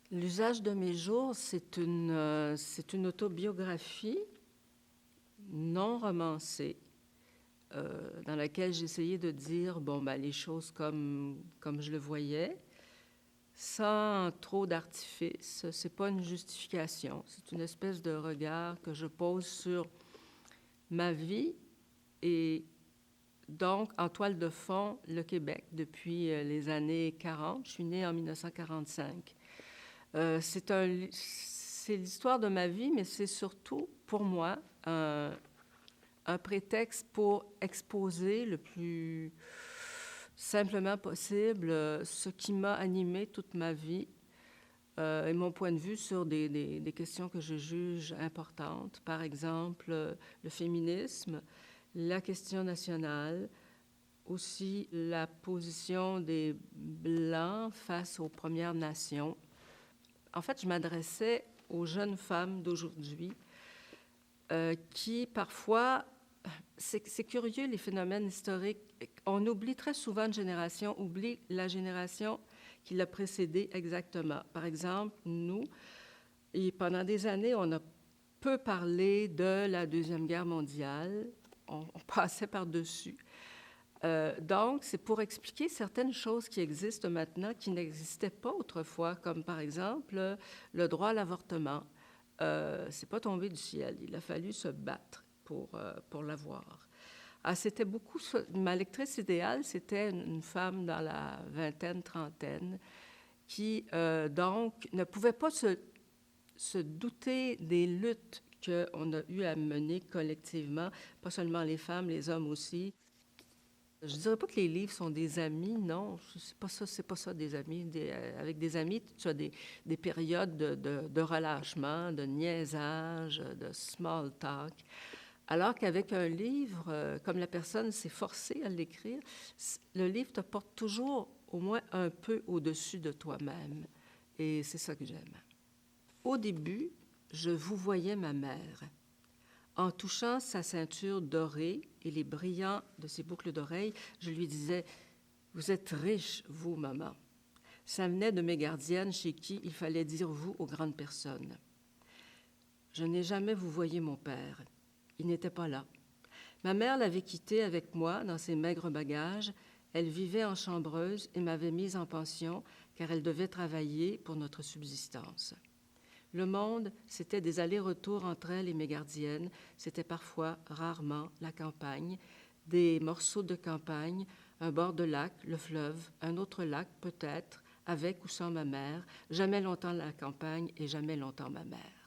L'usage de mes jours, c'est une autobiographie non romancée dans laquelle j'essayais de dire les choses comme je le voyais, sans trop d'artifice. C'est pas une justification, c'est une espèce de regard que je pose sur ma vie et donc en toile de fond le Québec depuis les années 40. Je suis née en 1945. C'est l'histoire de ma vie, mais c'est surtout, pour moi, un prétexte pour exposer le plus simplement possible ce qui m'a animé toute ma vie et mon point de vue sur des questions que je juge importantes. Par exemple, le féminisme, la question nationale, aussi la position des Blancs face aux Premières Nations. En fait, je m'adressais aux jeunes femmes d'aujourd'hui qui, parfois, c'est curieux, les phénomènes historiques. On oublie très souvent une génération, oublie la génération qui l'a précédée exactement. Par exemple, nous, et pendant des années, on a peu parlé de la Deuxième Guerre mondiale. On passait par-dessus. Donc, c'est pour expliquer certaines choses qui existent maintenant qui n'existaient pas autrefois, comme par exemple le droit à l'avortement. C'est pas tombé du ciel. Il a fallu se battre pour l'avoir. Ah, c'était beaucoup... Ma lectrice idéale, c'était une femme dans la vingtaine, trentaine, qui, donc, ne pouvait pas se douter des luttes qu'on a eu à mener collectivement, pas seulement les femmes, les hommes aussi. Je ne dirais pas que les livres sont des amis, non, c'est pas ça des amis. Avec des amis, tu as des périodes de relâchement, de niaisage, de small talk. Alors qu'avec un livre, comme la personne s'est forcée à l'écrire, le livre te porte toujours au moins un peu au-dessus de toi-même. Et c'est ça que j'aime. Au début, je vous voyais ma mère. En touchant sa ceinture dorée et les brillants de ses boucles d'oreilles, je lui disais « Vous êtes riche, vous, maman. » Ça venait de mes gardiennes chez qui il fallait dire « vous » aux grandes personnes. Je n'ai jamais vouvoyé mon père. Il n'était pas là. Ma mère l'avait quitté avec moi dans ses maigres bagages. Elle vivait en chambreuse et m'avait mise en pension car elle devait travailler pour notre subsistance. Le monde, c'était des allers-retours entre elle et mes gardiennes. C'était parfois, rarement, la campagne, des morceaux de campagne, un bord de lac, le fleuve, un autre lac peut-être, avec ou sans ma mère, jamais longtemps la campagne et jamais longtemps ma mère.